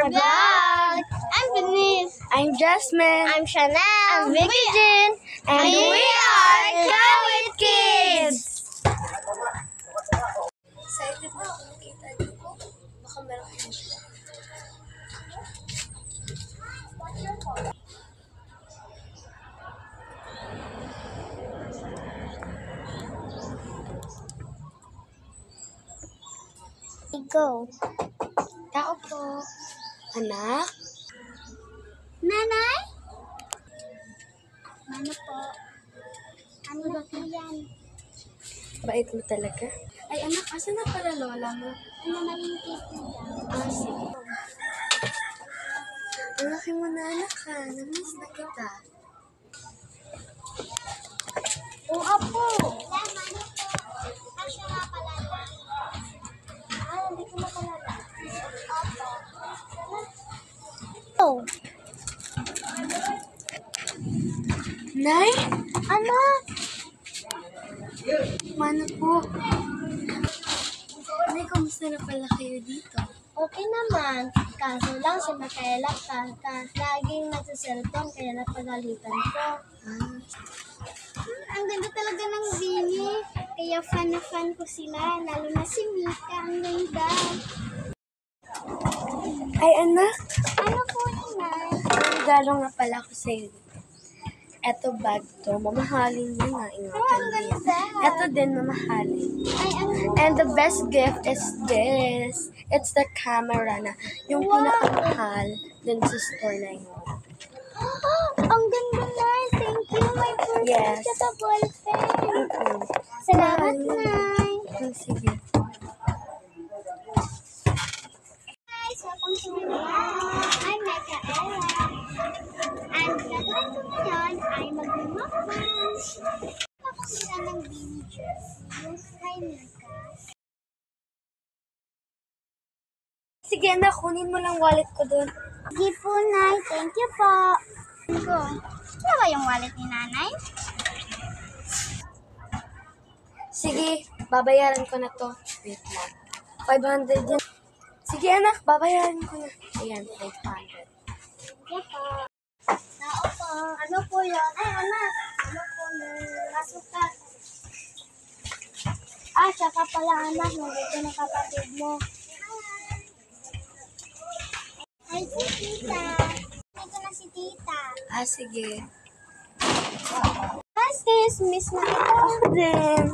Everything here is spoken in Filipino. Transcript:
our vlog. I'm Venice. I'm Jasmine. I'm Chanel. I'm Vicky Jean. And we are Kawit Kids. Excited na ako makita dito. Baka meron kayo siya. Go. Tao po. Anak? Nanay? Ano po? Ano ba po yan? Bait mo talaga. Ay anak, asan na pala lola mo? Ano malingkit mo yan? Ah, sige. Ang laki mo na anak ha. Namiss na kita. Oo po. Ano po? Asya nga pala. Hindi ko makalala. Opo. Oh. Nay? Ano? Mano po? Nay, kumusta na pala kayo dito? Okay naman. Kaso lang si Michaela laging nasa-cellphone kaya napagalitan ko. Ang ganda talaga ng Bini. Kaya fan na fan ko sila. Lalo na si Mika. Ang ganda. Ay anak, Ano po Inay? regalo nga pala ako sa'yo. Eto bag to, mamahalin mo na. Ingatan Ang mo yan. ganda. Eto din, mamahalin. Ay, ano? And the best gift is this. It's the camera na. Yung pinakamahal dun sa store na yun. Ang ganda Nay. Thank you. My first Yes. sa ballpen. Mm-mm. Salamat Mahal mo. Nay. Sige. Guys, welcome to my vlog. I'm Michaela. And gagawin ko ngayon ay mag-mukbang. Ako sila ng Bini Juice. Yung kay Mika. Sige anak, kunin mo lang wallet ko dun. Sige po, Nay. Thank you po. Go. Ano ba yung wallet ni Nanay? Sige, babayaran ko na to. Wait lang. 500 yan. Sige anak, babayaran ko na. Ayan, 500. Sige po. Tao po. Ano po yun? Ay, anak. Ano po na? Masukat. Siya ka pala, anak. Nandito ng kapatid mo. Ay, si tita. Dito na si tita. Sige. Guys, miss na kita. Ako din.